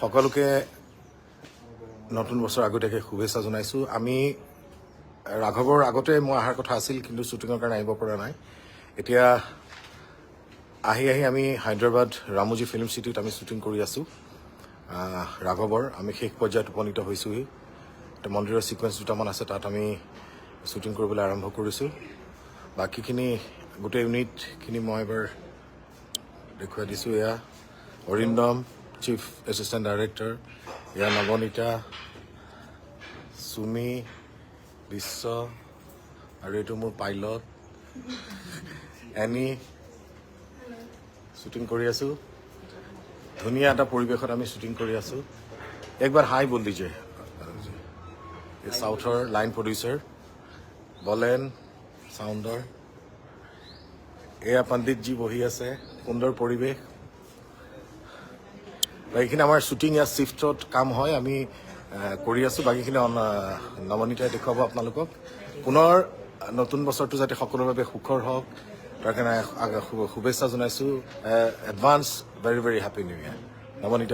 সকলোকে নতুন বছৰ আগতীয়াকৈ শুভেচ্ছা জনাইছোঁ। আমি ৰাঘৱৰ আগতে মই অহাৰ কথা আছিল, কিন্তু শ্বুটিঙৰ কাৰণে আহিব পৰা নাই। এতিয়া আহি আমি হায়দৰাবাদ ৰামোজী ফিল্ম চিটিত আমি শ্বুটিং কৰি আছোঁ ৰাঘৱৰ। আমি শেষ পৰ্যায়ত উপনীত হৈছোঁহি। এতিয়া মন্দিৰৰ ছিকুৱেঞ্চ দুটামান আছে, তাত আমি শ্বুটিং কৰিবলৈ আৰম্ভ কৰিছোঁ। বাকীখিনি গোটেই ইউনিটখিনি মই এবাৰ দেখুৱাই দিছোঁ। এয়া অৰিন্দম, চিফ এছিষ্টেণ্ট ডাইৰেক্টৰ, এয়া নৱনীতা, সুমি, বিশ্ব, আৰু এইটো মোৰ পাইলট এনি। শ্বুটিং কৰি আছোঁ। ধুনীয়া এটা পৰিৱেশত আমি শ্বুটিং কৰি আছোঁ। একবাৰ হাই বল দিছে। এই চাউথৰ লাইন প্ৰডিউচাৰ বলেন চাউণ্ডৰ। এয়া পণ্ডিতজী বহি আছে। সুন্দৰ পৰিৱেশ। বাকীখিনি আমাৰ শ্বুটিং ইয়াত শ্বিফ্টত কাম হয়, আমি কৰি আছোঁ। বাকীখিনি নৱনীতাই দেখুৱাব আপোনালোকক। পুনৰ নতুন বছৰটো যাতে সকলোৰে বাবে সুখৰ হওক, তাৰ কাৰণে শুভেচ্ছা জনাইছোঁ। Advance very very happy new year. Nabanita.